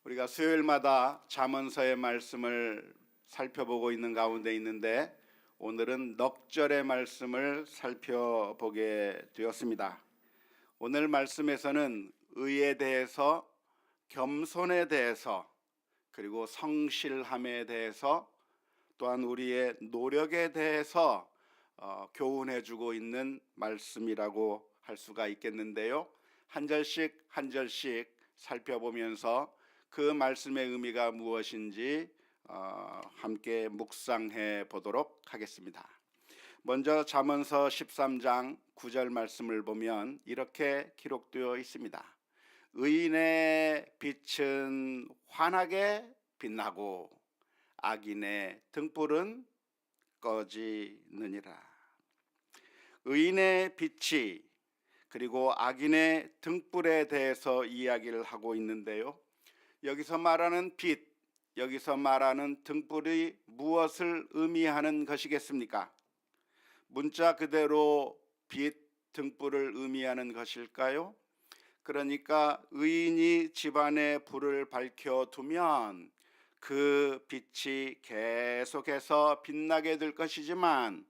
우리가 수요일마다 잠언서의 말씀을 살펴보고 있는 가운데 있는데 오늘은 넉 절의 말씀을 살펴보게 되었습니다. 오늘 말씀에서는 의에 대해서, 겸손에 대해서, 그리고 성실함에 대해서, 또한 우리의 노력에 대해서 교훈해주고 있는 말씀이라고 할 수가 있겠는데요. 한 절씩 한 절씩 살펴보면서 그 말씀의 의미가 무엇인지 함께 묵상해 보도록 하겠습니다. 먼저 잠언서 13장 9절 말씀을 보면 이렇게 기록되어 있습니다. 의인의 빛은 환하게 빛나고 악인의 등불은 꺼지느니라. 의인의 빛이 그리고 악인의 등불에 대해서 이야기를 하고 있는데요. 여기서 말하는 빛, 여기서 말하는 등불이 무엇을 의미하는 것이겠습니까? 문자 그대로 빛, 등불을 의미하는 것일까요? 그러니까 의인이 집안에 불을 밝혀두면 그 빛이 계속해서 빛나게 될 것이지만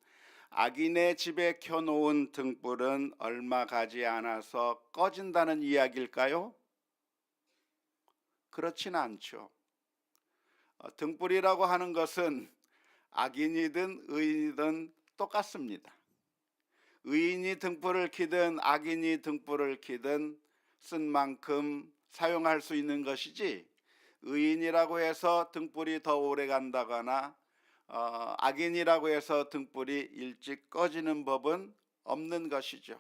악인의 집에 켜놓은 등불은 얼마 가지 않아서 꺼진다는 이야기일까요? 그렇지는 않죠. 등불이라고 하는 것은 악인이든 의인이든 똑같습니다. 의인이 등불을 켜든 악인이 등불을 켜든 쓴 만큼 사용할 수 있는 것이지, 의인이라고 해서 등불이 더 오래 간다거나 악인이라고 해서 등불이 일찍 꺼지는 법은 없는 것이죠.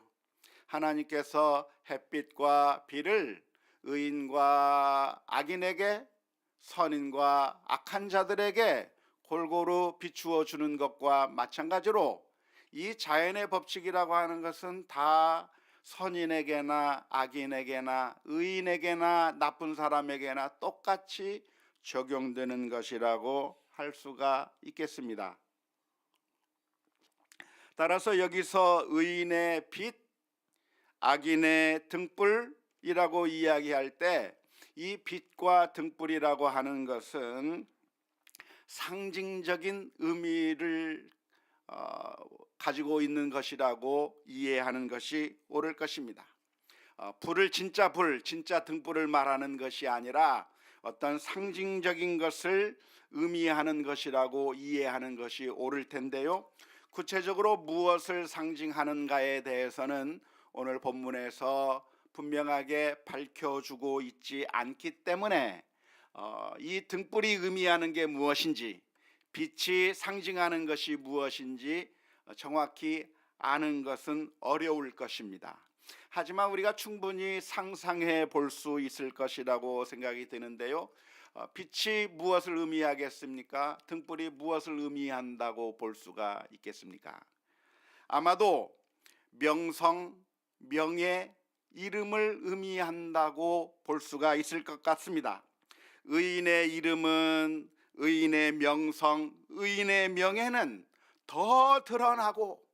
하나님께서 햇빛과 비를 의인과 악인에게, 선인과 악한 자들에게 골고루 비추어 주는 것과 마찬가지로 이 자연의 법칙이라고 하는 것은 다 선인에게나 악인에게나 의인에게나 나쁜 사람에게나 똑같이 적용되는 것이라고 할 수가 있겠습니다. 따라서 여기서 의인의 빛, 악인의 등불이라고 이야기할 때 이 빛과 등불이라고 하는 것은 상징적인 의미를 가지고 있는 것이라고 이해하는 것이 옳을 것입니다. 불을 진짜 진짜 등불을 말하는 것이 아니라 어떤 상징적인 것을 의미하는 것이라고 이해하는 것이 옳을 텐데요. 구체적으로 무엇을 상징하는가에 대해서는 오늘 본문에서 분명하게 밝혀주고 있지 않기 때문에 이 등불이 의미하는 게 무엇인지, 빛이 상징하는 것이 무엇인지 정확히 아는 것은 어려울 것입니다. 하지만 우리가 충분히 상상해 볼 수 있을 것이라고 생각이 드는데요. 빛이 무엇을 의미하겠습니까? 등불이 무엇을 의미한다고 볼 수가 있겠습니까? 아마도 명성, 명예, 이름을 의미한다고 볼 수가 있을 것 같습니다. 의인의 이름은, 의인의 명성, 의인의 명예는 더 드러나고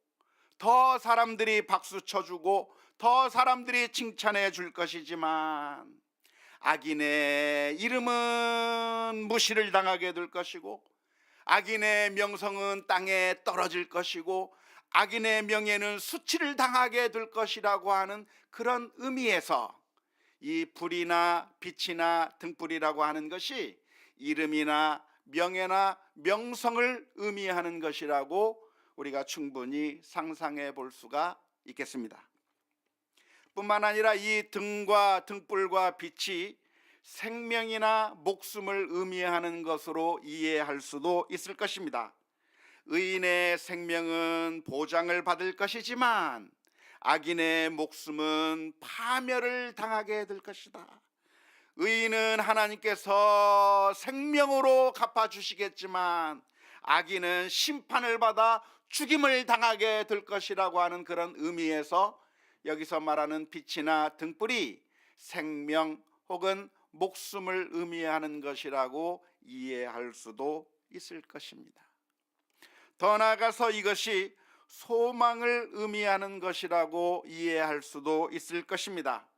더 사람들이 박수 쳐주고 더 사람들이 칭찬해 줄 것이지만, 악인의 이름은 무시를 당하게 될 것이고, 악인의 명성은 땅에 떨어질 것이고, 악인의 명예는 수치를 당하게 될 것이라고 하는 그런 의미에서 이 불이나 빛이나 등불이라고 하는 것이 이름이나 명예나 명성을 의미하는 것이라고 우리가 충분히 상상해 볼 수가 있겠습니다. 뿐만 아니라 이 등과 등불과 빛이 생명이나 목숨을 의미하는 것으로 이해할 수도 있을 것입니다. 의인의 생명은 보장을 받을 것이지만 악인의 목숨은 파멸을 당하게 될 것이다. 의인은 하나님께서 생명으로 갚아주시겠지만 악인은 심판을 받아 죽임을 당하게 될 것이라고 하는 그런 의미에서 여기서 말하는 빛이나 등불이 생명 혹은 목숨을 의미하는 것이라고 이해할 수도 있을 것입니다. 더 나아가서 이것이 소망을 의미하는 것이라고 이해할 수도 있을 것입니다.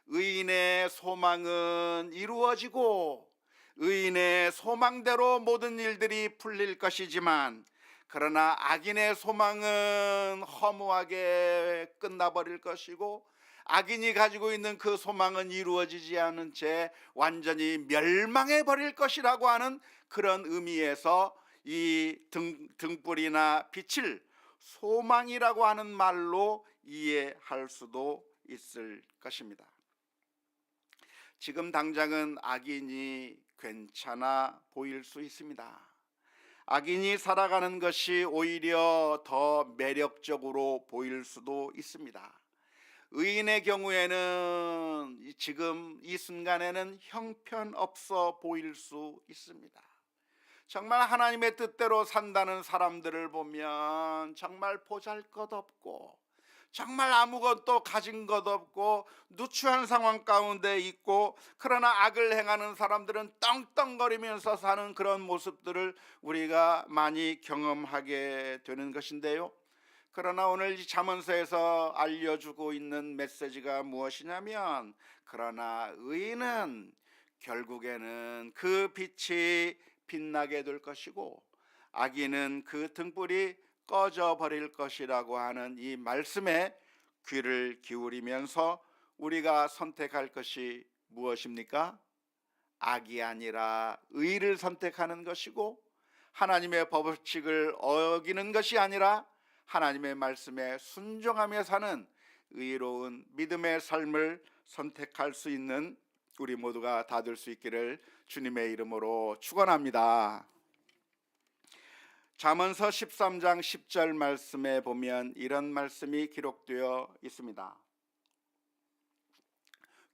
의인의 소망은 이루어지고 의인의 소망대로 모든 일들이 풀릴 것이지만, 그러나 악인의 소망은 허무하게 끝나버릴 것이고, 악인이 가지고 있는 그 소망은 이루어지지 않은 채 완전히 멸망해 버릴 것이라고 하는 그런 의미에서 이 등불이나 빛을 소망이라고 하는 말로 이해할 수도 있을 것입니다. 지금 당장은 악인이 괜찮아 보일 수 있습니다. 악인이 살아가는 것이 오히려 더 매력적으로 보일 수도 있습니다. 의인의 경우에는 지금 이 순간에는 형편없어 보일 수 있습니다. 정말 하나님의 뜻대로 산다는 사람들을 보면 정말 보잘것없고, 정말 아무것도 가진 것 없고 누추한 상황 가운데 있고, 그러나 악을 행하는 사람들은 떵떵거리면서 사는 그런 모습들을 우리가 많이 경험하게 되는 것인데요. 그러나 오늘 이 잠언서에서 알려주고 있는 메시지가 무엇이냐면, 그러나 의인은 결국에는 그 빛이 빛나게 될 것이고, 악인은 그 등불이 꺼져 버릴 것이라고 하는 이 말씀에 귀를 기울이면서 우리가 선택할 것이 무엇입니까? 악이 아니라 의를 선택하는 것이고, 하나님의 법칙을 어기는 것이 아니라 하나님의 말씀에 순종하며 사는 의로운 믿음의 삶을 선택할 수 있는 우리 모두가 다 될 수 있기를 주님의 이름으로 축원합니다. 잠언서 13장 10절 말씀에 보면 이런 말씀이 기록되어 있습니다.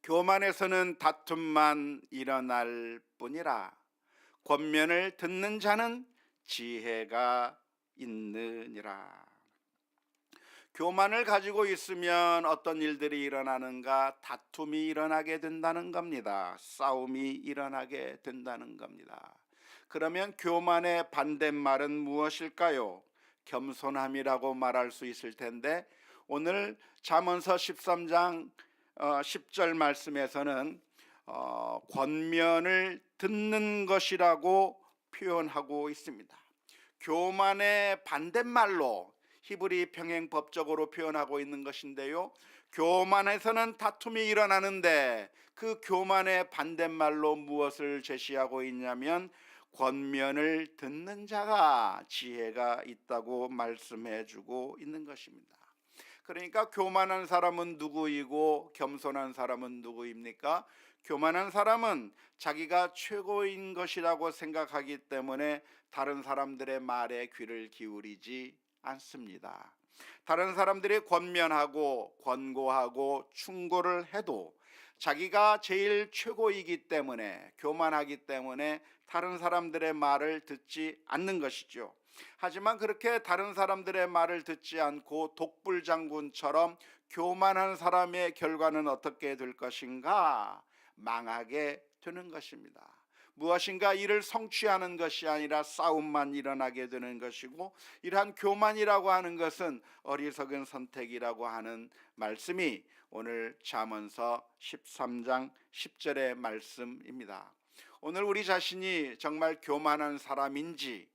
교만에서는 다툼만 일어날 뿐이라 권면을 듣는 자는 지혜가 있느니라. 교만을 가지고 있으면 어떤 일들이 일어나는가? 다툼이 일어나게 된다는 겁니다. 싸움이 일어나게 된다는 겁니다. 그러면 교만의 반대말은 무엇일까요? 겸손함이라고 말할 수 있을 텐데, 오늘 잠언서 13장 10절 말씀에서는 권면을 듣는 것이라고 표현하고 있습니다. 교만의 반대말로 히브리 평행법적으로 표현하고 있는 것인데요, 교만에서는 다툼이 일어나는데 그 교만의 반대말로 무엇을 제시하고 있냐면, 권면을 듣는 자가 지혜가 있다고 말씀해 주고 있는 것입니다. 그러니까 교만한 사람은 누구이고 겸손한 사람은 누구입니까? 교만한 사람은 자기가 최고인 것이라고 생각하기 때문에 다른 사람들의 말에 귀를 기울이지 않습니다. 다른 사람들이 권면하고 권고하고 충고를 해도 자기가 제일 최고이기 때문에, 교만하기 때문에 다른 사람들의 말을 듣지 않는 것이죠. 하지만 그렇게 다른 사람들의 말을 듣지 않고 독불장군처럼 교만한 사람의 결과는 어떻게 될 것인가? 망하게 되는 것입니다. 무엇인가 일을 성취하는 것이 아니라 싸움만 일어나게 되는 것이고, 이러한 교만이라고 하는 것은 어리석은 선택이라고 하는 말씀이 오늘 잠언서 13장 10절의 말씀입니다. 오늘 우리 자신이 정말 교만한 사람인지,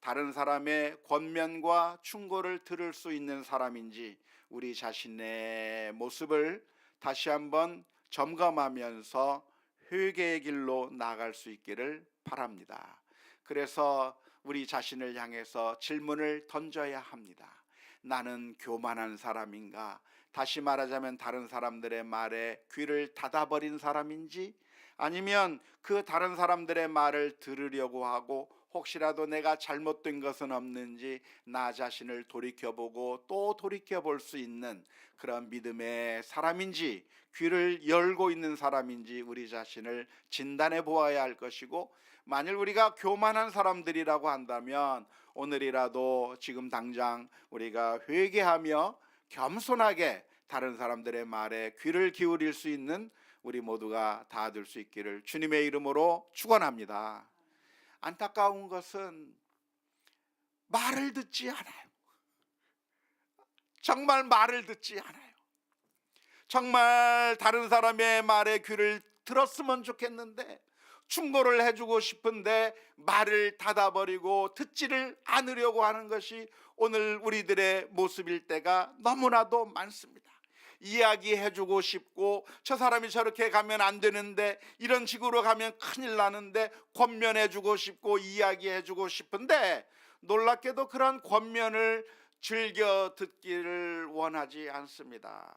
다른 사람의 권면과 충고를 들을 수 있는 사람인지, 우리 자신의 모습을 다시 한번 점검하면서 회개의 길로 나아갈 수 있기를 바랍니다. 그래서 우리 자신을 향해서 질문을 던져야 합니다. 나는 교만한 사람인가? 다시 말하자면 다른 사람들의 말에 귀를 닫아버린 사람인지, 아니면 그 다른 사람들의 말을 들으려고 하고 혹시라도 내가 잘못된 것은 없는지 나 자신을 돌이켜보고 또 돌이켜볼 수 있는 그런 믿음의 사람인지, 귀를 열고 있는 사람인지 우리 자신을 진단해 보아야 할 것이고, 만일 우리가 교만한 사람들이라고 한다면 오늘이라도 지금 당장 우리가 회개하며 겸손하게 다른 사람들의 말에 귀를 기울일 수 있는 우리 모두가 다 될 수 있기를 주님의 이름으로 축원합니다. 안타까운 것은 말을 듣지 않아요. 정말 말을 듣지 않아요. 정말 다른 사람의 말에 귀를 들었으면 좋겠는데 충고를 해주고 싶은데 말을 닫아버리고 듣지를 않으려고 하는 것이 오늘 우리들의 모습일 때가 너무나도 많습니다. 이야기해주고 싶고, 저 사람이 저렇게 가면 안 되는데, 이런 식으로 가면 큰일 나는데 권면해주고 싶고 이야기해주고 싶은데, 놀랍게도 그런 권면을 즐겨 듣기를 원하지 않습니다.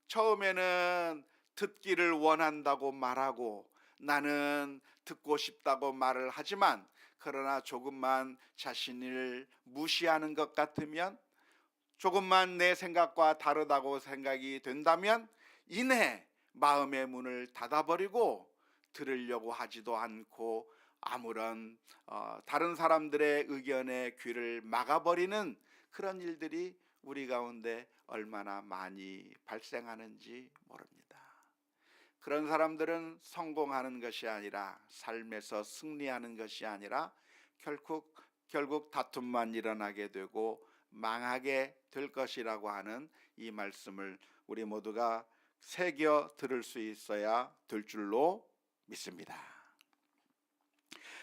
처음에는 듣기를 원한다고 말하고 나는 듣고 싶다고 말을 하지만, 그러나 조금만 자신을 무시하는 것 같으면, 조금만 내 생각과 다르다고 생각이 된다면 이내 마음의 문을 닫아버리고 들으려고 하지도 않고 아무런 다른 사람들의 의견에 귀를 막아버리는 그런 일들이 우리 가운데 얼마나 많이 발생하는지 모릅니다. 그런 사람들은 성공하는 것이 아니라, 삶에서 승리하는 것이 아니라 결국 다툼만 일어나게 되고 망하게 될 것이라고 하는 이 말씀을 우리 모두가 새겨 들을 수 있어야 될 줄로 믿습니다.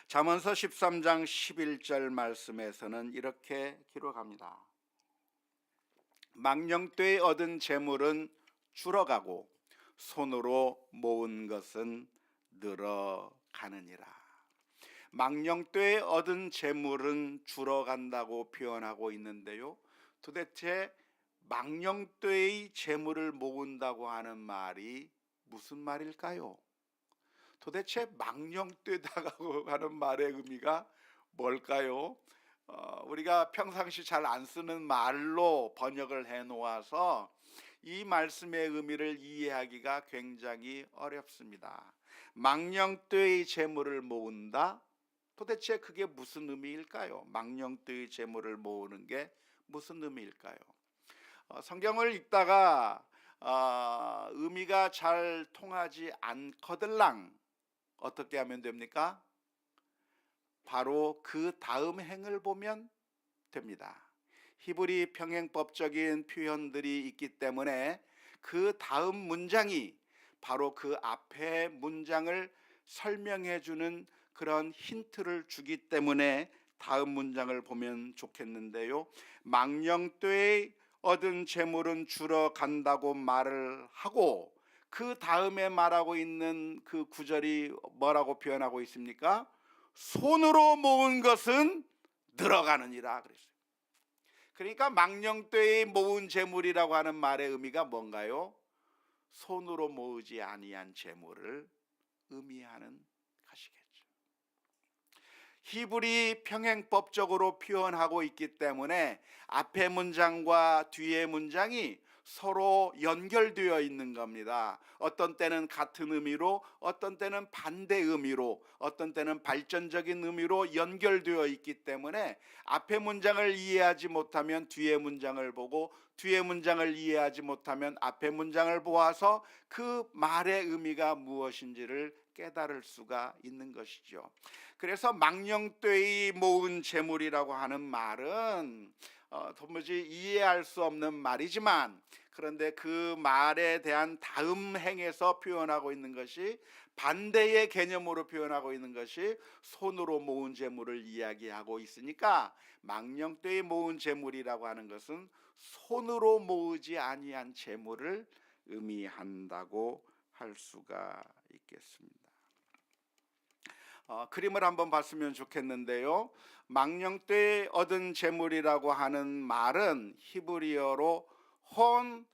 잠언서 13장 11절 말씀에서는 이렇게 기록합니다. 망령되이 얻은 재물은 줄어가고 손으로 모은 것은 늘어가느니라. 망령되이 얻은 재물은 줄어간다고 표현하고 있는데요, 도대체 망령되이 재물을 모은다고 하는 말이 무슨 말일까요? 도대체 망령되다고 하는 말의 의미가 뭘까요? 우리가 평상시 잘 안 쓰는 말로 번역을 해 놓아서 이 말씀의 의미를 이해하기가 굉장히 어렵습니다. 망령되이 재물을 모은다? 도대체 그게 무슨 의미일까요? 망령되이 재물을 모으는 게 무슨 의미일까요? 성경을 읽다가 의미가 잘 통하지 않거들랑 어떻게 하면 됩니까? 바로 그 다음 행을 보면 됩니다. 히브리 평행법적인 표현들이 있기 때문에 그 다음 문장이 바로 그 앞의 문장을 설명해 주는 그런 힌트를 주기 때문에 다음 문장을 보면 좋겠는데요, 망령되이 얻은 재물은 줄어간다고 말을 하고 그 다음에 말하고 있는 그 구절이 뭐라고 표현하고 있습니까? 손으로 모은 것은 늘어가느니라 그랬어요. 그러니까 망령되이 모은 재물이라고 하는 말의 의미가 뭔가요? 손으로 모으지 아니한 재물을 의미하는 것이겠죠. 히브리 평행법적으로 표현하고 있기 때문에 앞의 문장과 뒤의 문장이 서로 연결되어 있는 겁니다. 어떤 때는 같은 의미로, 어떤 때는 반대 의미로, 어떤 때는 발전적인 의미로 연결되어 있기 때문에 앞의 문장을 이해하지 못하면 뒤의 문장을 보고, 뒤의 문장을 이해하지 못하면 앞의 문장을 보아서 그 말의 의미가 무엇인지를 깨달을 수가 있는 것이죠. 그래서 망령되이 모은 재물이라고 하는 말은 도무지 이해할 수 없는 말이지만, 그런데 그 말에 대한 다음 행에서 표현하고 있는 것이, 반대의 개념으로 표현하고 있는 것이 손으로 모은 재물을 이야기하고 있으니까, 망령되이 모은 재물이라고 하는 것은 손으로 모으지 아니한 재물을 의미한다고 할 수가 있겠습니다. 그림을 한번 봤으면 좋겠는데요, 망령되이 얻은 재물이라고 하는 말은 히브리어로 혼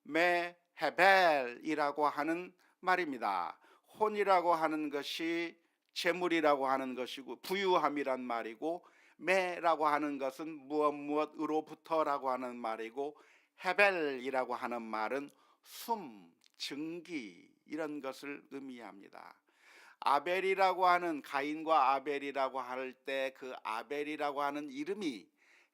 메헤벨이라고 하는 말입니다. 혼이라고 하는 것이 재물이라고 하는 것이고 부유함이란 말이고, 메라고 하는 것은 무엇으로부터라고 하는 말이고, 헤벨이라고 하는 말은 숨, 증기 이런 것을 의미합니다. 아벨이라고 하는, 가인과 아벨이라고 할 때 그 아벨이라고 하는 이름이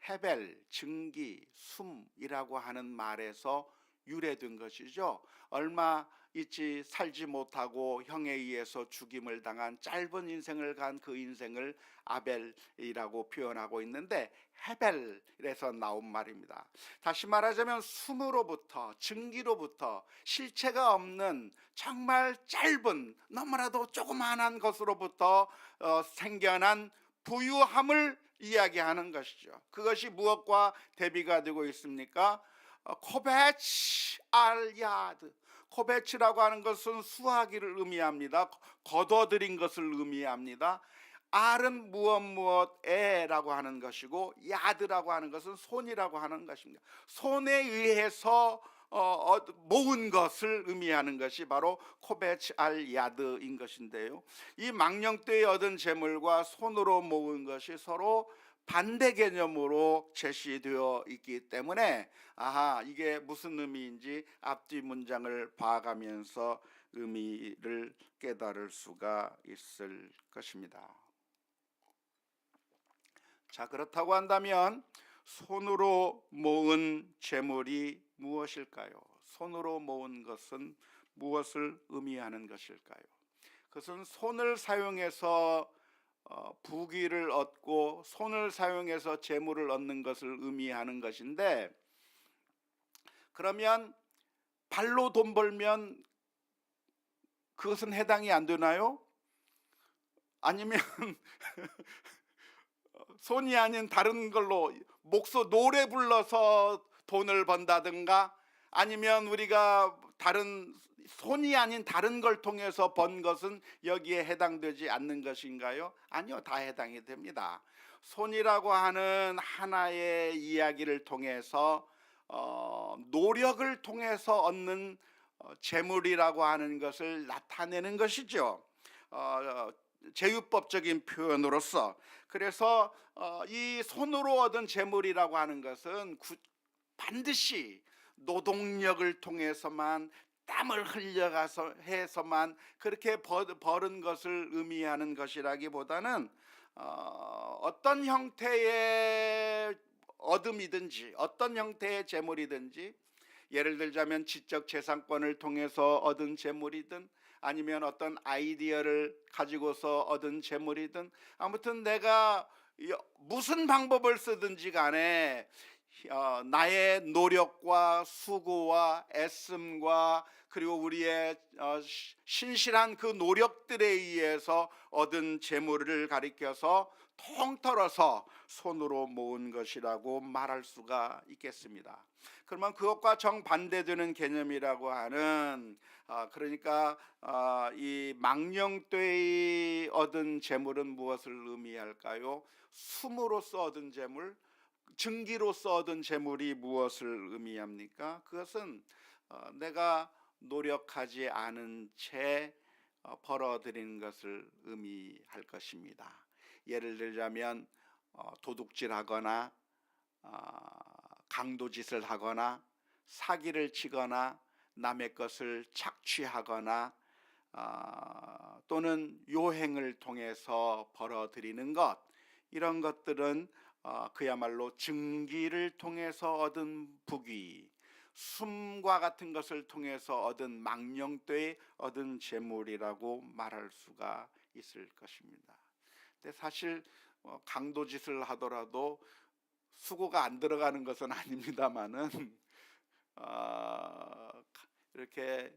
헤벨, 증기, 숨이라고 하는 말에서 유래된 것이죠. 얼마 있지 살지 못하고 형에 의해서 죽임을 당한 짧은 인생을 간 그 인생을 아벨이라고 표현하고 있는데 헤벨에서 나온 말입니다. 다시 말하자면 숨으로부터, 증기로부터, 실체가 없는 정말 짧은 너무나도 조그마한 것으로부터 생겨난 부유함을 이야기하는 것이죠. 그것이 무엇과 대비가 되고 있습니까? 코베치 알야드. 코베치라고 하는 것은 수하기를 의미합니다. 거둬들인 것을 의미합니다. 알은 무엇에라고 하는 것이고 야드라고 하는 것은 손이라고 하는 것입니다. 손에 의해서 모은 것을 의미하는 것이 바로 코베치 알 야드인 것인데요. 이 망령되이 얻은 재물과 손으로 모은 것이 서로 반대 개념으로 제시되어 있기 때문에 이게 무슨 의미인지 앞뒤 문장을 봐가면서 의미를 깨달을 수가 있을 것입니다. 자, 그렇다고 한다면 손으로 모은 재물이 무엇일까요? 손으로 모은 것은 무엇을 의미하는 것일까요? 그것은 손을 사용해서 부귀를 얻고 손을 사용해서 재물을 얻는 것을 의미하는 것인데, 그러면 발로 돈 벌면 그것은 해당이 안 되나요? 아니면 손이 아닌 다른 걸로 노래 불러서 돈을 번다든가, 아니면 우리가 다른 손이 아닌 다른 걸 통해서 번 것은 여기에 해당되지 않는 것인가요? 아니요, 다 해당이 됩니다. 손이라고 하는 하나의 이야기를 통해서 노력을 통해서 얻는 재물이라고 하는 것을 나타내는 것이죠. 제휴법적인 표현으로서. 그래서 이 손으로 얻은 재물이라고 하는 것은 반드시 노동력을 통해서만, 땀을 흘려가서 해서만 그렇게 벌은 것을 의미하는 것이라기보다는 어떤 형태의 얻음이든지 어떤 형태의 재물이든지, 예를 들자면 지적 재산권을 통해서 얻은 재물이든 아니면 어떤 아이디어를 가지고서 얻은 재물이든, 아무튼 내가 무슨 방법을 쓰든지 간에 나의 노력과 수고와 애씀과 그리고 우리의 신실한 그 노력들에 의해서 얻은 재물을 가리켜서 통틀어서 손으로 모은 것이라고 말할 수가 있겠습니다. 그러면 그것과 정반대되는 개념이라고 하는 그러니까 이 망령되이 얻은 재물은 무엇을 의미할까요? 숨으로써 얻은 재물, 증기로서 얻은 재물이 무엇을 의미합니까? 그것은 내가 노력하지 않은 채 벌어들인 것을 의미할 것입니다. 예를 들자면 도둑질하거나 강도짓을 하거나 사기를 치거나 남의 것을 착취하거나 또는 요행을 통해서 벌어들이는 것, 이런 것들은 그야말로 증기를 통해서 얻은 부귀, 숨과 같은 것을 통해서 얻은 망령되이 얻은 재물이라고 말할 수가 있을 것입니다. 근데 사실 강도짓을 하더라도 수고가 안 들어가는 것은 아닙니다만은 이렇게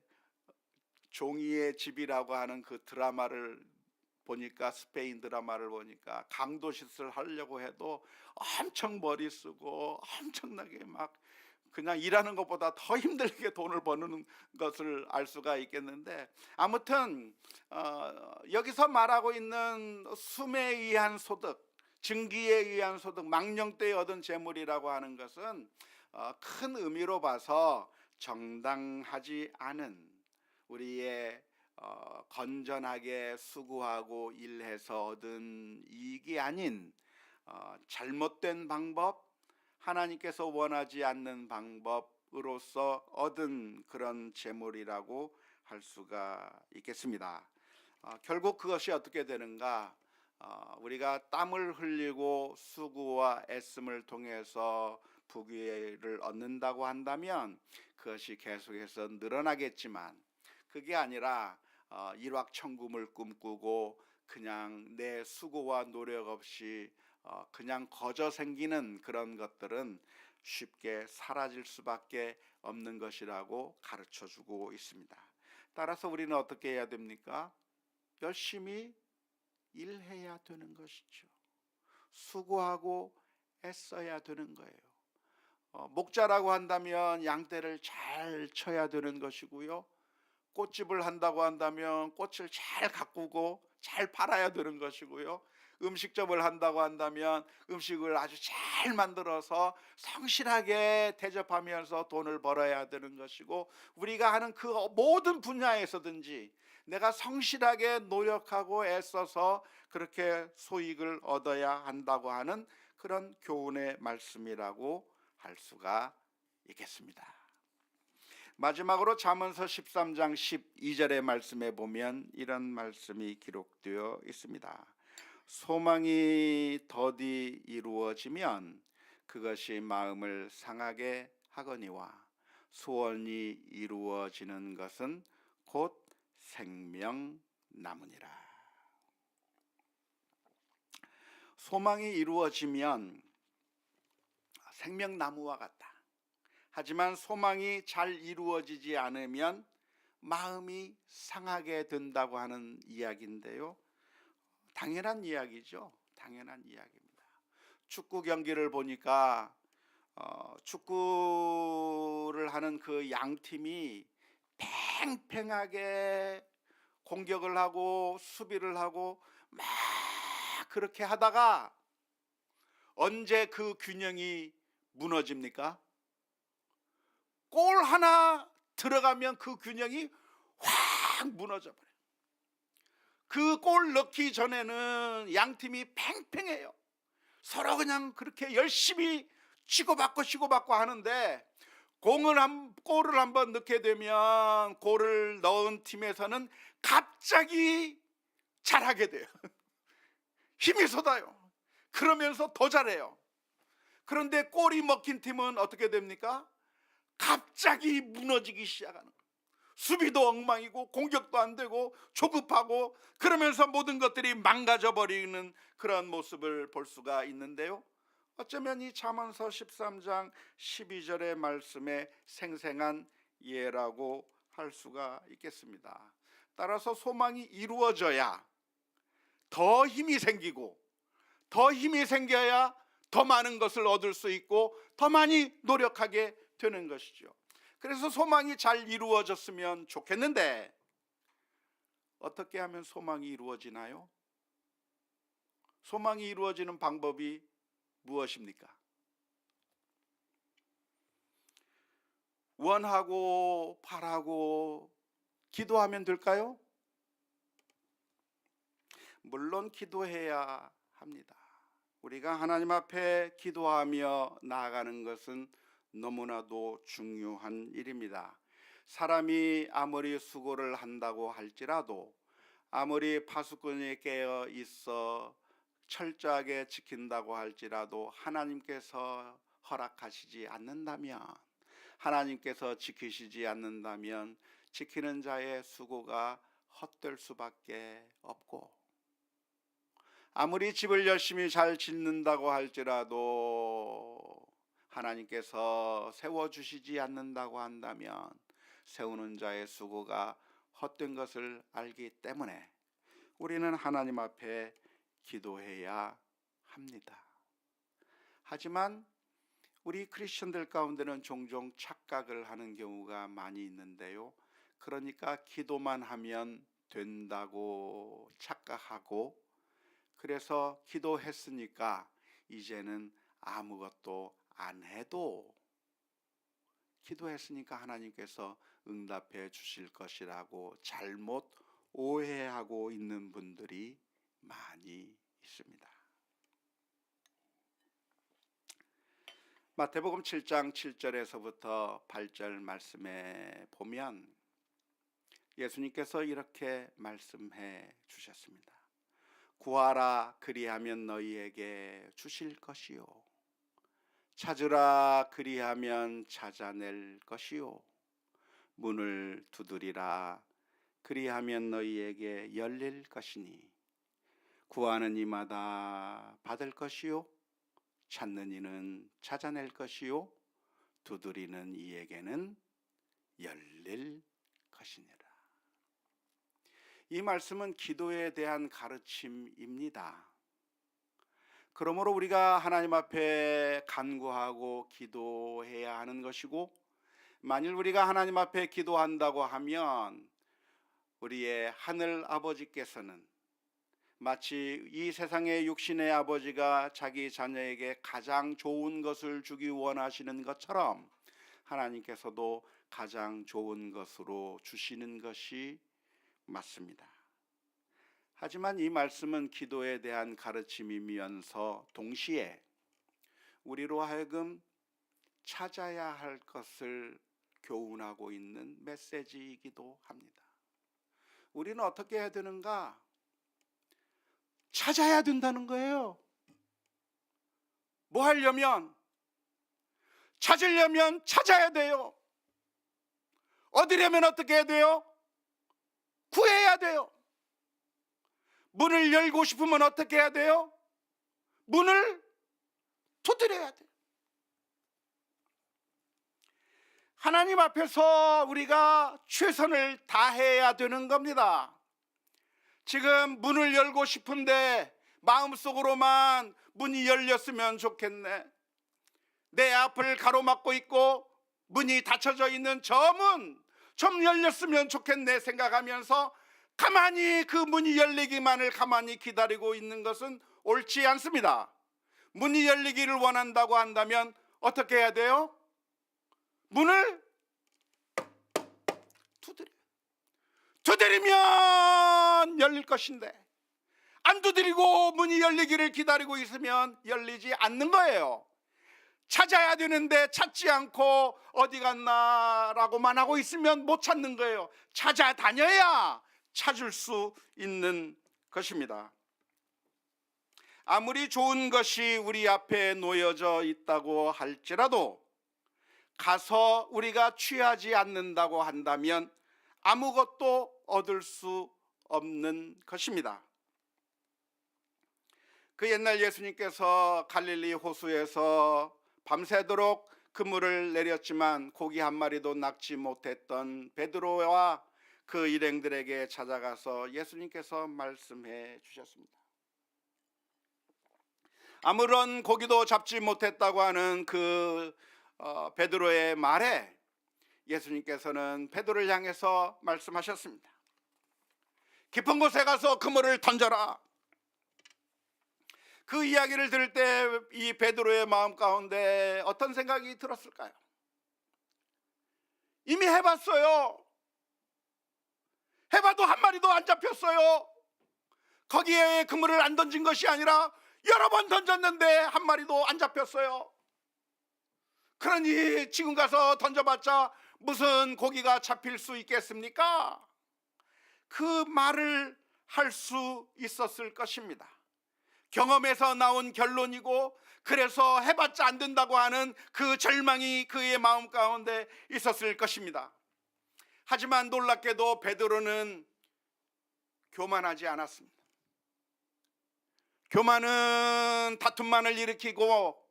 종이의 집이라고 하는 그 드라마를 보니까, 스페인 드라마를 보니까 강도짓을 하려고 해도 엄청 머리 쓰고 엄청나게 막 그냥 일하는 것보다 더 힘들게 돈을 버는 것을 알 수가 있겠는데, 아무튼 여기서 말하고 있는 숨에 의한 소득, 증기에 의한 소득, 망령되이 얻은 재물이라고 하는 것은 큰 의미로 봐서 정당하지 않은, 우리의 건전하게 수고하고 일해서 얻은 이익이 아닌 잘못된 방법, 하나님께서 원하지 않는 방법으로서 얻은 그런 재물이라고 할 수가 있겠습니다. 결국 그것이 어떻게 되는가? 우리가 땀을 흘리고 수고와 애씀을 통해서 부귀를 얻는다고 한다면 그것이 계속해서 늘어나겠지만, 그게 아니라 일확천금을 꿈꾸고 그냥 내 수고와 노력 없이 그냥 거저 생기는 그런 것들은 쉽게 사라질 수밖에 없는 것이라고 가르쳐주고 있습니다. 따라서 우리는 어떻게 해야 됩니까? 열심히 일해야 되는 것이죠. 수고하고 애써야 되는 거예요. 목자라고 한다면 양떼를 잘 쳐야 되는 것이고요. 꽃집을 한다고 한다면 꽃을 잘 가꾸고 잘 팔아야 되는 것이고요. 음식점을 한다고 한다면 음식을 아주 잘 만들어서 성실하게 대접하면서 돈을 벌어야 되는 것이고, 우리가 하는 그 모든 분야에서든지 내가 성실하게 노력하고 애써서 그렇게 소익을 얻어야 한다고 하는 그런 교훈의 말씀이라고 할 수가 있겠습니다. 마지막으로 잠언서 13장 12절의 말씀에 보면 이런 말씀이 기록되어 있습니다. 소망이 더디 이루어지면 그것이 마음을 상하게 하거니와 소원이 이루어지는 것은 곧 생명나무니라. 소망이 이루어지면 생명나무와 같다. 하지만 소망이 잘 이루어지지 않으면 마음이 상하게 된다고 하는 이야기인데요. 당연한 이야기죠. 당연한 이야기입니다. 축구 경기를 보니까 축구를 하는 그 양팀이 팽팽하게 공격을 하고 수비를 하고 막 그렇게 하다가 언제 그 균형이 무너집니까? 골 하나 들어가면 그 균형이 확 무너져 버려요. 그 골 넣기 전에는 양팀이 팽팽해요. 서로 그냥 그렇게 열심히 치고받고 하는데 골을 한번 넣게 되면 골을 넣은 팀에서는 갑자기 잘하게 돼요. 힘이 쏟아요. 그러면서 더 잘해요. 그런데 골이 먹힌 팀은 어떻게 됩니까? 갑자기 무너지기 시작하는 거예요. 수비도 엉망이고 공격도 안 되고 조급하고 그러면서 모든 것들이 망가져 버리는 그런 모습을 볼 수가 있는데요. 어쩌면 이 잠언서 13장 12절의 말씀에 생생한 예라고 할 수가 있겠습니다. 따라서 소망이 이루어져야 더 힘이 생기고, 더 힘이 생겨야 더 많은 것을 얻을 수 있고 더 많이 노력하게 되는 것이죠. 그래서 소망이 잘 이루어졌으면 좋겠는데 어떻게 하면 소망이 이루어지나요? 소망이 이루어지는 방법이 무엇입니까? 원하고 바라고 기도하면 될까요? 물론 기도해야 합니다. 우리가 하나님 앞에 기도하며 나아가는 것은 너무나도 중요한 일입니다. 사람이 아무리 수고를 한다고 할지라도, 아무리 파수꾼이 깨어 있어 철저하게 지킨다고 할지라도 하나님께서 허락하시지 않는다면, 하나님께서 지키시지 않는다면 지키는 자의 수고가 헛될 수밖에 없고, 아무리 집을 열심히 잘 짓는다고 할지라도 하나님께서 세워주시지 않는다고 한다면 세우는 자의 수고가 헛된 것을 알기 때문에 우리는 하나님 앞에 기도해야 합니다. 하지만 우리 크리스천들 가운데는 종종 착각을 하는 경우가 많이 있는데요. 그러니까 기도만 하면 된다고 착각하고, 그래서 기도했으니까 이제는 아무것도 안 해도 기도했으니까 하나님께서 응답해 주실 것이라고 잘못 오해하고 있는 분들이 많이 있습니다. 마태복음 7장 7절에서부터 8절 말씀에 보면 예수님께서 이렇게 말씀해 주셨습니다. 구하라 그리하면 너희에게 주실 것이요, 찾으라 그리하면 찾아낼 것이요, 문을 두드리라 그리하면 너희에게 열릴 것이니 구하는 이마다 받을 것이요 찾는 이는 찾아낼 것이요 두드리는 이에게는 열릴 것이니라. 이 말씀은 기도에 대한 가르침입니다. 그러므로 우리가 하나님 앞에 간구하고 기도해야 하는 것이고, 만일 우리가 하나님 앞에 기도한다고 하면 우리의 하늘 아버지께서는 마치 이 세상의 육신의 아버지가 자기 자녀에게 가장 좋은 것을 주기 원하시는 것처럼 하나님께서도 가장 좋은 것으로 주시는 것이 맞습니다. 하지만 이 말씀은 기도에 대한 가르침이면서 동시에 우리로 하여금 찾아야 할 것을 교훈하고 있는 메시지이기도 합니다. 우리는 어떻게 해야 되는가? 찾아야 된다는 거예요. 뭐 하려면? 찾으려면 찾아야 돼요. 얻으려면 어떻게 해야 돼요? 구해야 돼요. 문을 열고 싶으면 어떻게 해야 돼요? 문을 두드려야 돼요. 하나님 앞에서 우리가 최선을 다해야 되는 겁니다. 지금 문을 열고 싶은데 마음속으로만 문이 열렸으면 좋겠네. 내 앞을 가로막고 있고 문이 닫혀져 있는 저 문 좀 열렸으면 좋겠네 생각하면서 가만히 그 문이 열리기만을 가만히 기다리고 있는 것은 옳지 않습니다. 문이 열리기를 원한다고 한다면 어떻게 해야 돼요? 문을 두드리면 열릴 것인데, 안 두드리고 문이 열리기를 기다리고 있으면 열리지 않는 거예요. 찾아야 되는데 찾지 않고 어디 갔나라고만 하고 있으면 못 찾는 거예요. 찾아다녀야 찾을 수 있는 것입니다. 아무리 좋은 것이 우리 앞에 놓여져 있다고 할지라도 가서 우리가 취하지 않는다고 한다면 아무것도 얻을 수 없는 것입니다. 그 옛날 예수님께서 갈릴리 호수에서 밤새도록 그물을 내렸지만 고기 한 마리도 낚지 못했던 베드로와 그 일행들에게 찾아가서 예수님께서 말씀해 주셨습니다. 아무런 고기도 잡지 못했다고 하는 그 베드로의 말에 예수님께서는 베드로를 향해서 말씀하셨습니다. 깊은 곳에 가서 그물을 던져라. 그 이야기를 들을 때 이 베드로의 마음 가운데 어떤 생각이 들었을까요? 이미 해봤어요. 해봐도 한 마리도 안 잡혔어요. 거기에 그물을 안 던진 것이 아니라 여러 번 던졌는데 한 마리도 안 잡혔어요. 그러니 지금 가서 던져봤자 무슨 고기가 잡힐 수 있겠습니까? 그 말을 할 수 있었을 것입니다. 경험에서 나온 결론이고, 그래서 해봤자 안 된다고 하는 그 절망이 그의 마음 가운데 있었을 것입니다. 하지만 놀랍게도 베드로는 교만하지 않았습니다. 교만은 다툼만을 일으키고,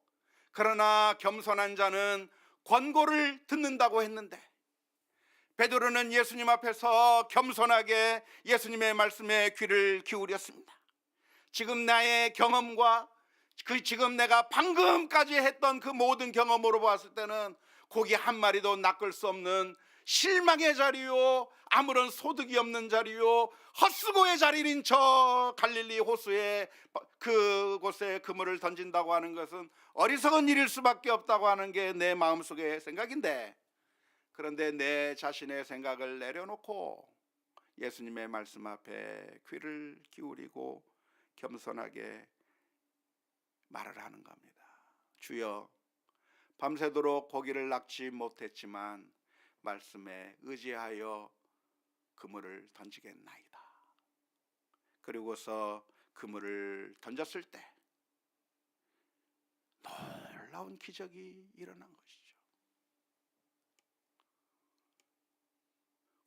그러나 겸손한 자는 권고를 듣는다고 했는데, 베드로는 예수님 앞에서 겸손하게 예수님의 말씀에 귀를 기울였습니다. 지금 나의 경험과 지금 내가 방금까지 했던 그 모든 경험으로 봤을 때는 고기 한 마리도 낚을 수 없는 실망의 자리요, 아무런 소득이 없는 자리요, 헛수고의 자리인 저 갈릴리 호수에 그곳에 그물을 던진다고 하는 것은 어리석은 일일 수밖에 없다고 하는 게 내 마음속의 생각인데, 그런데 내 자신의 생각을 내려놓고 예수님의 말씀 앞에 귀를 기울이고 겸손하게 말을 하는 겁니다. 주여, 밤새도록 고기를 낚지 못했지만 말씀에 의지하여 그물을 던지겠나이다. 그리고서 그물을 던졌을 때 놀라운 기적이 일어난 것이죠.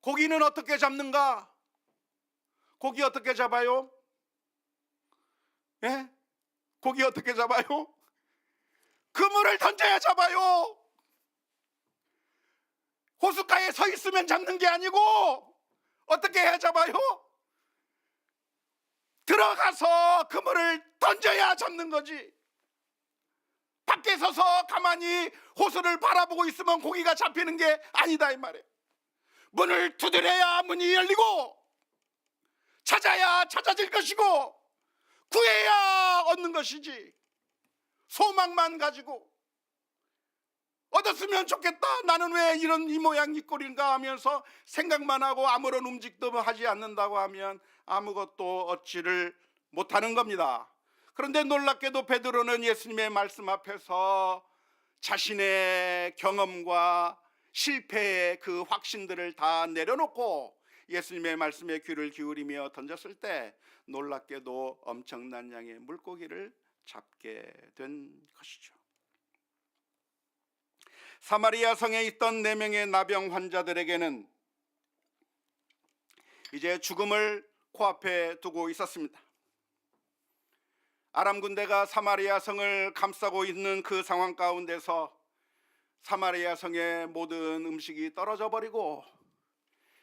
고기는 어떻게 잡는가? 고기 어떻게 잡아요? 예? 고기 어떻게 잡아요? 그물을 던져야 잡아요. 호숫가에 서 있으면 잡는 게 아니고 어떻게 해야 잡아요? 들어가서 그물을 던져야 잡는 거지. 밖에 서서 가만히 호수를 바라보고 있으면 고기가 잡히는 게 아니다 이 말이에요. 문을 두드려야 문이 열리고, 찾아야 찾아질 것이고, 구해야 얻는 것이지. 소망만 가지고 얻었으면 좋겠다, 나는 왜 이런 이 모양 이 꼴인가 하면서 생각만 하고 아무런 움직도 하지 않는다고 하면 아무것도 얻지를 못하는 겁니다. 그런데 놀랍게도 베드로는 예수님의 말씀 앞에서 자신의 경험과 실패의 그 확신들을 다 내려놓고 예수님의 말씀에 귀를 기울이며 던졌을 때 놀랍게도 엄청난 양의 물고기를 잡게 된 것이죠. 사마리아 성에 있던 4명의 나병 환자들에게는 이제 죽음을 코앞에 두고 있었습니다. 아람 군대가 사마리아 성을 감싸고 있는 그 상황 가운데서 사마리아 성의 모든 음식이 떨어져 버리고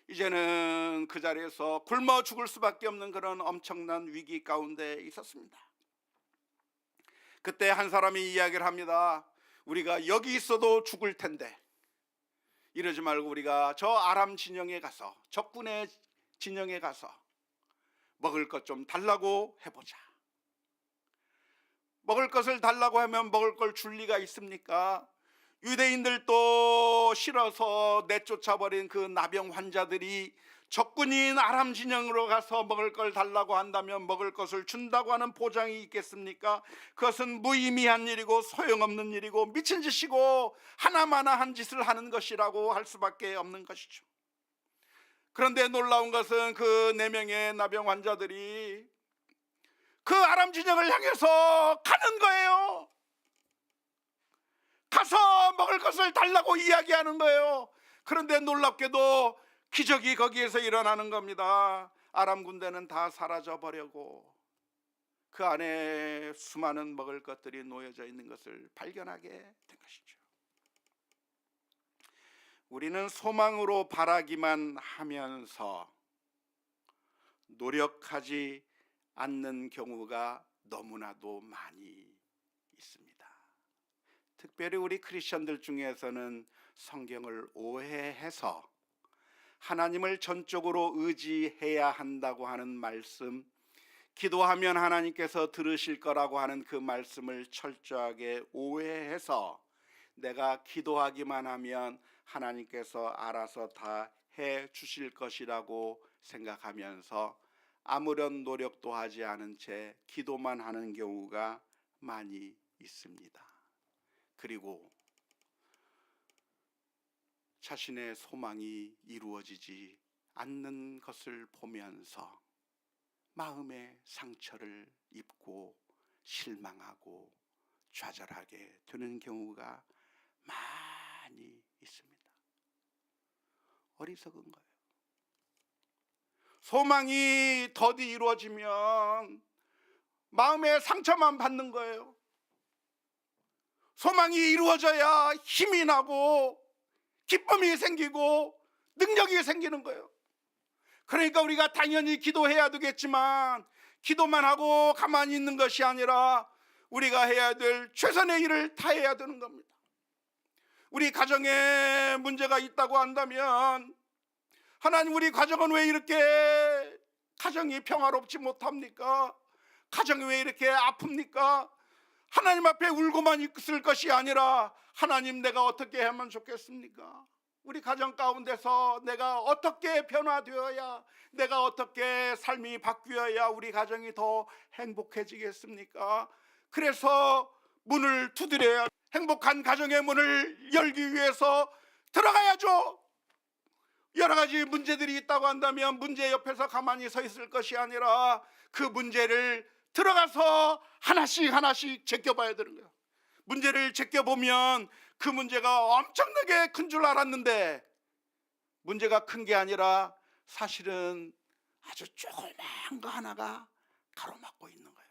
이제는 그 자리에서 굶어 죽을 수밖에 없는 그런 엄청난 위기 가운데 있었습니다. 그때 한 사람이 이야기를 합니다. 우리가 여기 있어도 죽을 텐데 이러지 말고 우리가 저 아람 진영에 가서, 적군의 진영에 가서 먹을 것 좀 달라고 해보자. 먹을 것을 달라고 하면 먹을 걸 줄 리가 있습니까? 유대인들도 싫어서 내쫓아버린 그 나병 환자들이 적군인 아람 진영으로 가서 먹을 걸 달라고 한다면 먹을 것을 준다고 하는 보장이 있겠습니까? 그것은 무의미한 일이고 소용없는 일이고 미친 짓이고 하나마나한 짓을 하는 것이라고 할 수밖에 없는 것이죠. 그런데 놀라운 것은 그 4명의 나병 환자들이 그 아람 진영을 향해서 가는 거예요. 가서 먹을 것을 달라고 이야기하는 거예요. 그런데 놀랍게도 기적이 거기에서 일어나는 겁니다. 아람 군대는 다 사라져 버리고 그 안에 수많은 먹을 것들이 놓여져 있는 것을 발견하게 된 것이죠. 우리는 소망으로 바라기만 하면서 노력하지 않는 경우가 너무나도 많이 있습니다. 특별히 우리 크리스천들 중에서는 성경을 오해해서 하나님을 전적으로 의지해야 한다고 하는 말씀, 기도하면 하나님께서 들으실 거라고 하는 그 말씀을 철저하게 오해해서 내가 기도하기만 하면 하나님께서 알아서 다 해 주실 것이라고 생각하면서 아무런 노력도 하지 않은 채 기도만 하는 경우가 많이 있습니다. 그리고 자신의 소망이 이루어지지 않는 것을 보면서 마음의 상처를 입고 실망하고 좌절하게 되는 경우가 많이 있습니다. 어리석은 거예요. 소망이 더디 이루어지면 마음의 상처만 받는 거예요. 소망이 이루어져야 힘이 나고 기쁨이 생기고 능력이 생기는 거예요. 그러니까 우리가 당연히 기도해야 되겠지만 기도만 하고 가만히 있는 것이 아니라 우리가 해야 될 최선의 일을 다해야 되는 겁니다. 우리 가정에 문제가 있다고 한다면 하나님, 우리 가정은 왜 이렇게 가정이 평화롭지 못합니까? 가정이 왜 이렇게 아픕니까? 하나님 앞에 울고만 있을 것이 아니라 하나님, 내가 어떻게 하면 좋겠습니까? 우리 가정 가운데서 내가 어떻게 변화되어야, 내가 어떻게 삶이 바뀌어야 우리 가정이 더 행복해지겠습니까? 그래서 문을 두드려야, 행복한 가정의 문을 열기 위해서 들어가야죠. 여러 가지 문제들이 있다고 한다면 문제 옆에서 가만히 서 있을 것이 아니라 그 문제를 들어가서 하나씩 하나씩 제껴봐야 되는 거예요. 문제를 제껴보면 그 문제가 엄청나게 큰 줄 알았는데 문제가 큰 게 아니라 사실은 아주 조그만 거 하나가 가로막고 있는 거예요.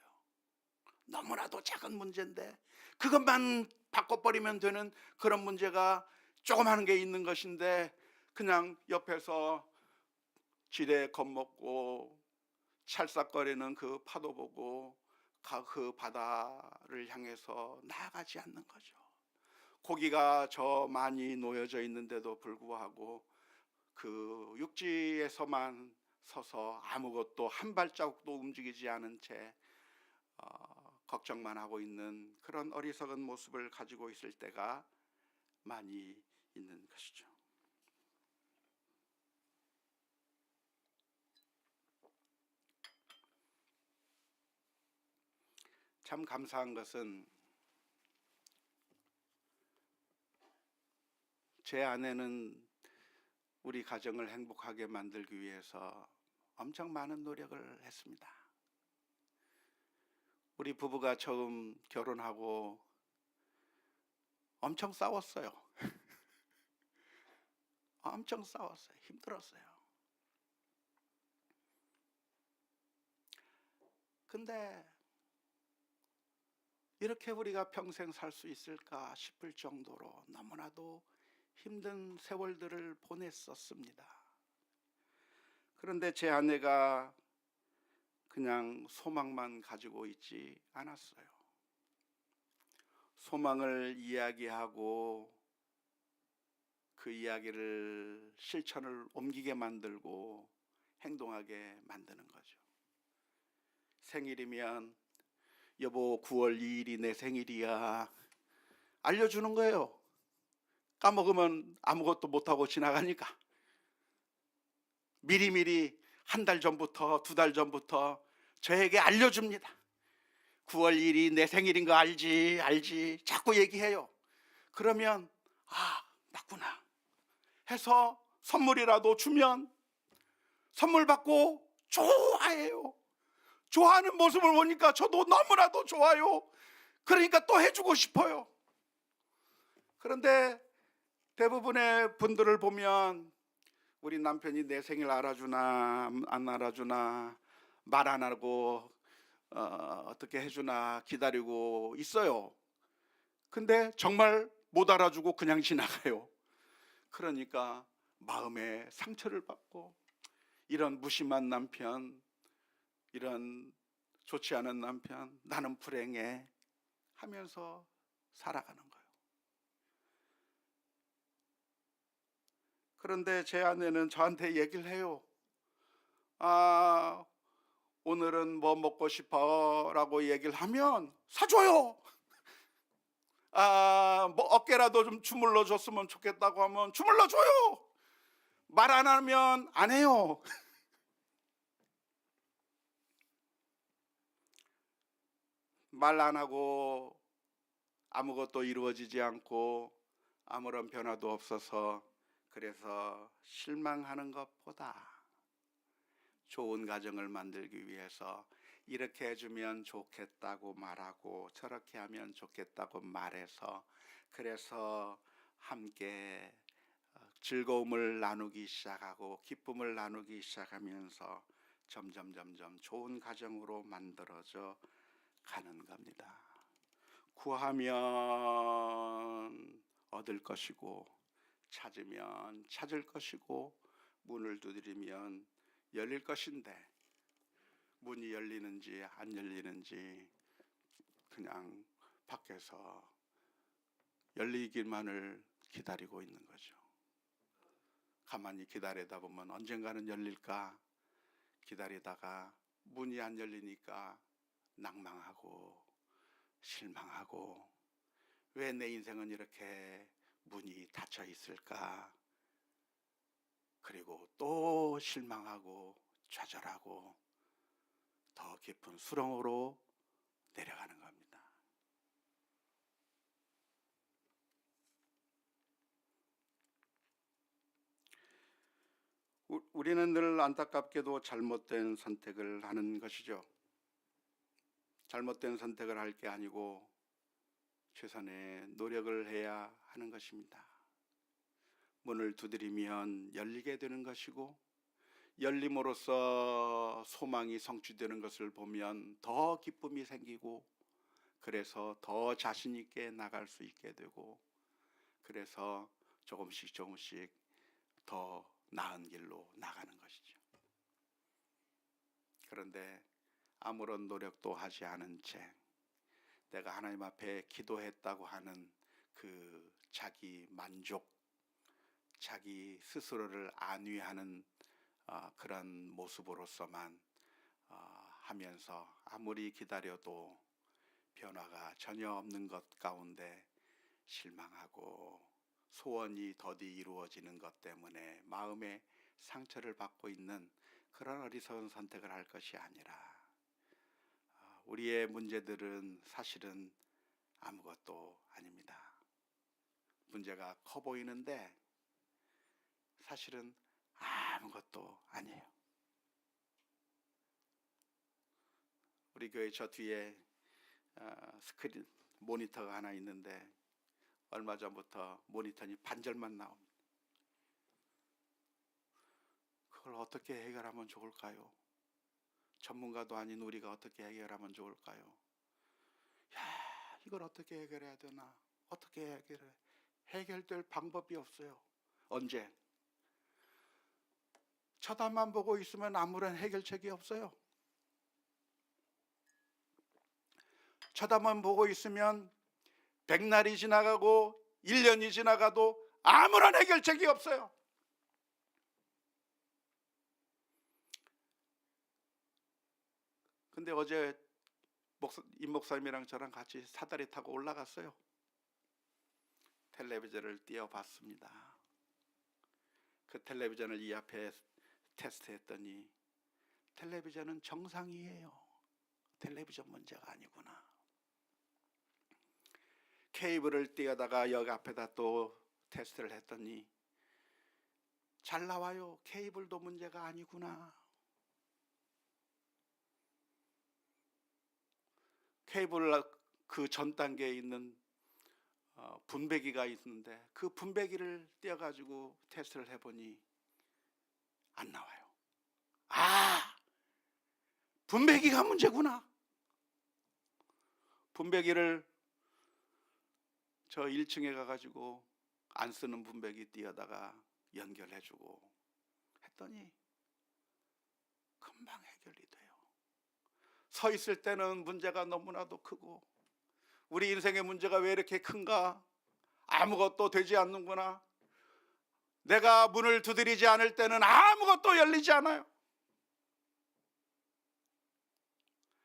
너무나도 작은 문제인데 그것만 바꿔버리면 되는 그런 문제가 조그마한 게 있는 것인데, 그냥 옆에서 지레 겁먹고 찰싹거리는 그 파도 보고 그 바다를 향해서 나아가지 않는 거죠. 고기가 저 많이 놓여져 있는데도 불구하고 그 육지에서만 서서 아무것도 한 발자국도 움직이지 않은 채 걱정만 하고 있는 그런 어리석은 모습을 가지고 있을 때가 많이 있는 것이죠. 참 감사한 것은 제 아내는 우리 가정을 행복하게 만들기 위해서 엄청 많은 노력을 했습니다. 우리 부부가 처음 결혼하고 엄청 싸웠어요. 엄청 싸웠어요. 힘들었어요. 근데 이렇게 우리가 평생 살 수 있을까 싶을 정도로 너무나도 힘든 세월들을 보냈었습니다. 그런데 제 아내가 그냥 소망만 가지고 있지 않았어요. 소망을 이야기하고 그 이야기를 실천을 옮기게 만들고 행동하게 만드는 거죠. 생일이면 여보 9월 2일이 내 생일이야 알려주는 거예요. 까먹으면 아무것도 못하고 지나가니까 미리미리 한 달 전부터, 두 달 전부터 저에게 알려줍니다. 9월 1일이 내 생일인 거 알지? 알지? 자꾸 얘기해요. 그러면 맞구나 해서 선물이라도 주면 선물 받고 좋아해요. 좋아하는 모습을 보니까 저도 너무나도 좋아요. 그러니까 또 해주고 싶어요. 그런데 대부분의 분들을 보면 우리 남편이 내 생일 알아주나 안 알아주나, 말 안 하고 어떻게 해주나 기다리고 있어요. 근데 정말 못 알아주고 그냥 지나가요. 그러니까 마음에 상처를 받고, 이런 무심한 남편, 이런 좋지 않은 남편, 나는 불행해 하면서 살아가는 거예요. 그런데 제 아내는 저한테 얘기를 해요. 오늘은 뭐 먹고 싶어 라고 얘기를 하면 사줘요. 뭐 어깨라도 좀 주물러 줬으면 좋겠다고 하면 주물러 줘요. 말 안 하면 안 해요. 말 안 하고 아무것도 이루어지지 않고 아무런 변화도 없어서, 그래서 실망하는 것보다 좋은 가정을 만들기 위해서 이렇게 해주면 좋겠다고 말하고 저렇게 하면 좋겠다고 말해서, 그래서 함께 즐거움을 나누기 시작하고 기쁨을 나누기 시작하면서 점점 좋은 가정으로 만들어져 가는 겁니다. 구하면 얻을 것이고, 찾으면 찾을 것이고, 문을 두드리면 열릴 것인데, 문이 열리는지 안 열리는지 그냥 밖에서 열리기만을 기다리고 있는 거죠. 가만히 기다리다 보면 언젠가는 열릴까 기다리다가 문이 안 열리니까 낭망하고 실망하고, 왜 내 인생은 이렇게 문이 닫혀 있을까, 그리고 또 실망하고 좌절하고 더 깊은 수렁으로 내려가는 겁니다. 우리는 늘 안타깝게도 잘못된 선택을 하는 것이죠. 잘못된 선택을 할 게 아니고 최선의 노력을 해야 하는 것입니다. 문을 두드리면 열리게 되는 것이고, 열림으로써 소망이 성취되는 것을 보면 더 기쁨이 생기고, 그래서 더 자신 있게 나갈 수 있게 되고, 그래서 조금씩 조금씩 더 나은 길로 나가는 것이죠. 그런데 아무런 노력도 하지 않은 채 내가 하나님 앞에 기도했다고 하는 그 자기 만족, 자기 스스로를 안위하는 그런 모습으로서만 하면서 아무리 기다려도 변화가 전혀 없는 것 가운데 실망하고 소원이 더디 이루어지는 것 때문에 마음의 상처를 받고 있는 그런 어리석은 선택을 할 것이 아니라, 우리의 문제들은 사실은 아무것도 아닙니다. 문제가 커 보이는데 사실은 아무것도 아니에요. 우리 교회 저 뒤에 스크린 모니터가 하나 있는데 얼마 전부터 모니터니 반절만 나옵니다. 그걸 어떻게 해결하면 좋을까요? 전문가도 아닌 우리가 어떻게 해결하면 좋을까요? 이걸 어떻게 해결해야 되나? 어떻게 해결해? 해결될 방법이 없어요. 언제? 쳐다만 보고 있으면 아무런 해결책이 없어요. 쳐다만 보고 있으면 백날이 지나가고 1년이 지나가도 아무런 해결책이 없어요. 근데 어제 임 목사님이랑 저랑 같이 사다리 타고 올라갔어요. 텔레비전을 띄워봤습니다. 그 텔레비전을 이 앞에 테스트했더니 텔레비전은 정상이에요. 텔레비전 문제가 아니구나. 케이블을 띄우다가 여기 앞에다 또 테스트를 했더니 잘 나와요. 케이블도 문제가 아니구나. 케이블 그 전 단계에 있는 분배기가 있는데 그 분배기를 띄워가지고 테스트를 해보니 안 나와요. 분배기가 문제구나. 분배기를 저 1층에 가가지고 안 쓰는 분배기 띄워다가 연결해주고 했더니 금방 해결이 돼요. 서 있을 때는 문제가 너무나도 크고, 우리 인생의 문제가 왜 이렇게 큰가? 아무것도 되지 않는구나. 내가 문을 두드리지 않을 때는 아무것도 열리지 않아요.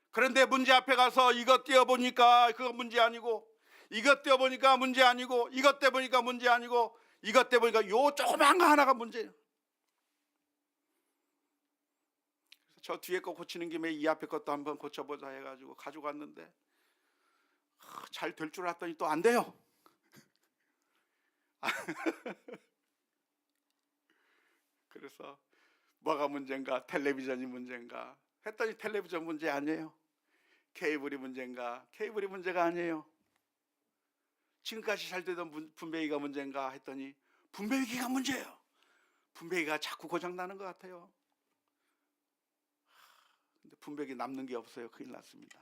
그런데 문제 앞에 가서 이것 띄워보니까 그거 문제 아니고, 이것 띄워보니까 문제 아니고, 이것 떼보니까 문제 아니고, 이것 떼보니까 요 조그만 거 하나가 문제예요. 그래서 저 뒤에 거 고치는 김에 이 앞에 것도 한번 고쳐보자 해가지고 가져갔는데 잘 될 줄 알았더니 또 안 돼요. 그래서 뭐가 문제인가? 텔레비전이 문제인가? 했더니 텔레비전 문제 아니에요. 케이블이 문제인가? 케이블이 문제가 아니에요. 지금까지 잘 되던 분배기가 문제인가? 했더니 분배기가 문제예요. 분배기가 자꾸 고장나는 것 같아요. 근데 분배기 남는 게 없어요. 큰일 났습니다.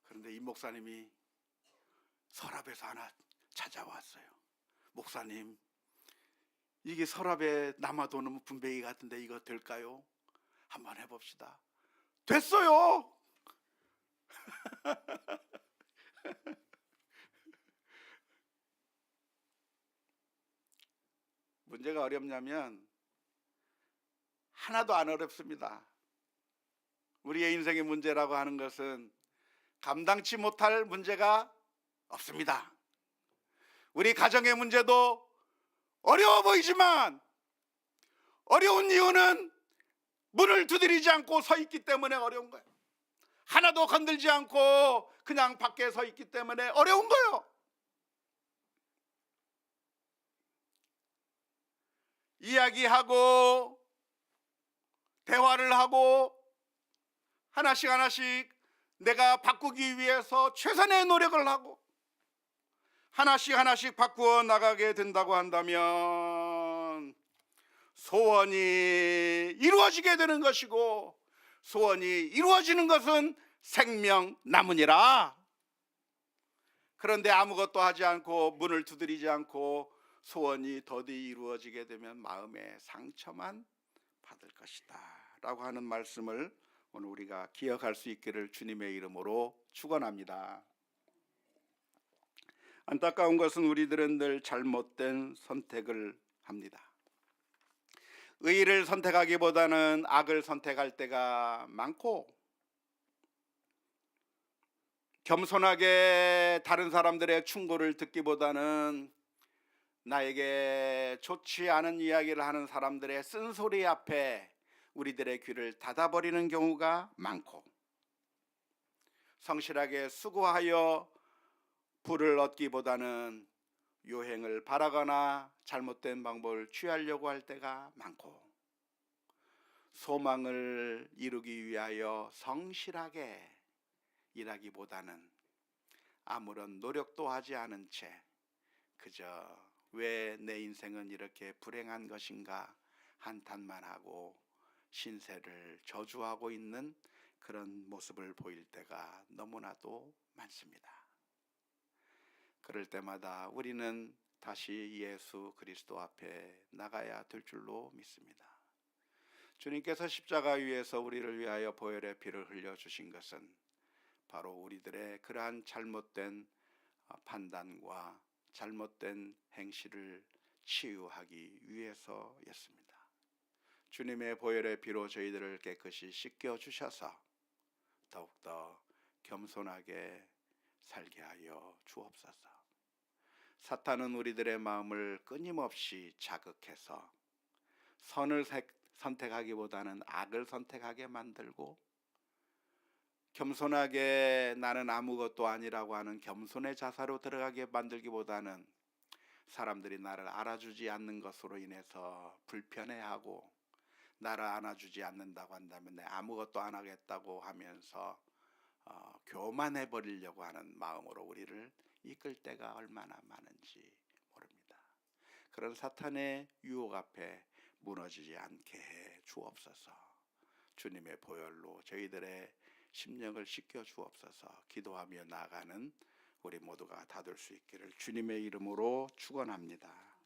그런데 이 목사님이 서랍에서 하나 찾아왔어요. 목사님, 이게 서랍에 남아도는 분배기 같은데 이거 될까요? 한번 해봅시다. 됐어요. 문제가 어렵냐면 하나도 안 어렵습니다. 우리의 인생의 문제라고 하는 것은 감당치 못할 문제가 없습니다. 우리 가정의 문제도 어려워 보이지만 어려운 이유는 문을 두드리지 않고 서 있기 때문에 어려운 거예요. 하나도 건들지 않고 그냥 밖에 서 있기 때문에 어려운 거예요. 이야기하고 대화를 하고 하나씩 하나씩 내가 바꾸기 위해서 최선의 노력을 하고 하나씩 하나씩 바꾸어 나가게 된다고 한다면 소원이 이루어지게 되는 것이고, 소원이 이루어지는 것은 생명나무니라. 그런데 아무것도 하지 않고 문을 두드리지 않고 소원이 더디 이루어지게 되면 마음의 상처만 받을 것이다 라고 하는 말씀을 오늘 우리가 기억할 수 있기를 주님의 이름으로 축원합니다. 안타까운 것은 우리들은 늘 잘못된 선택을 합니다. 의를 선택하기보다는 악을 선택할 때가 많고, 겸손하게 다른 사람들의 충고를 듣기보다는 나에게 좋지 않은 이야기를 하는 사람들의 쓴소리 앞에 우리들의 귀를 닫아버리는 경우가 많고, 성실하게 수고하여 부를 얻기보다는 요행을 바라거나 잘못된 방법을 취하려고 할 때가 많고, 소망을 이루기 위하여 성실하게 일하기보다는 아무런 노력도 하지 않은 채 그저 왜 내 인생은 이렇게 불행한 것인가 한탄만 하고 신세를 저주하고 있는 그런 모습을 보일 때가 너무나도 많습니다. 그럴 때마다 우리는 다시 예수 그리스도 앞에 나가야 될 줄로 믿습니다. 주님께서 십자가 위에서 우리를 위하여 보혈의 피를 흘려주신 것은 바로 우리들의 그러한 잘못된 판단과 잘못된 행실을 치유하기 위해서였습니다. 주님의 보혈의 피로 저희들을 깨끗이 씻겨주셔서 더욱더 겸손하게 살게 하여 주옵소서. 사탄은 우리들의 마음을 끊임없이 자극해서 선을 선택하기보다는 악을 선택하게 만들고, 겸손하게 나는 아무것도 아니라고 하는 겸손의 자세로 들어가게 만들기보다는 사람들이 나를 알아주지 않는 것으로 인해서 불편해하고, 나를 안아주지 않는다고 한다면 내 아무것도 안 하겠다고 하면서 교만해 버리려고 하는 마음으로 우리를 이끌 때가 얼마나 많은지 모릅니다. 그런 사탄의 유혹 앞에 무너지지 않게 해 주옵소서. 주님의 보혈로 저희들의 심령을 씻겨 주옵소서. 기도하며 나아가는 우리 모두가 다 될 수 있기를 주님의 이름으로 축원합니다.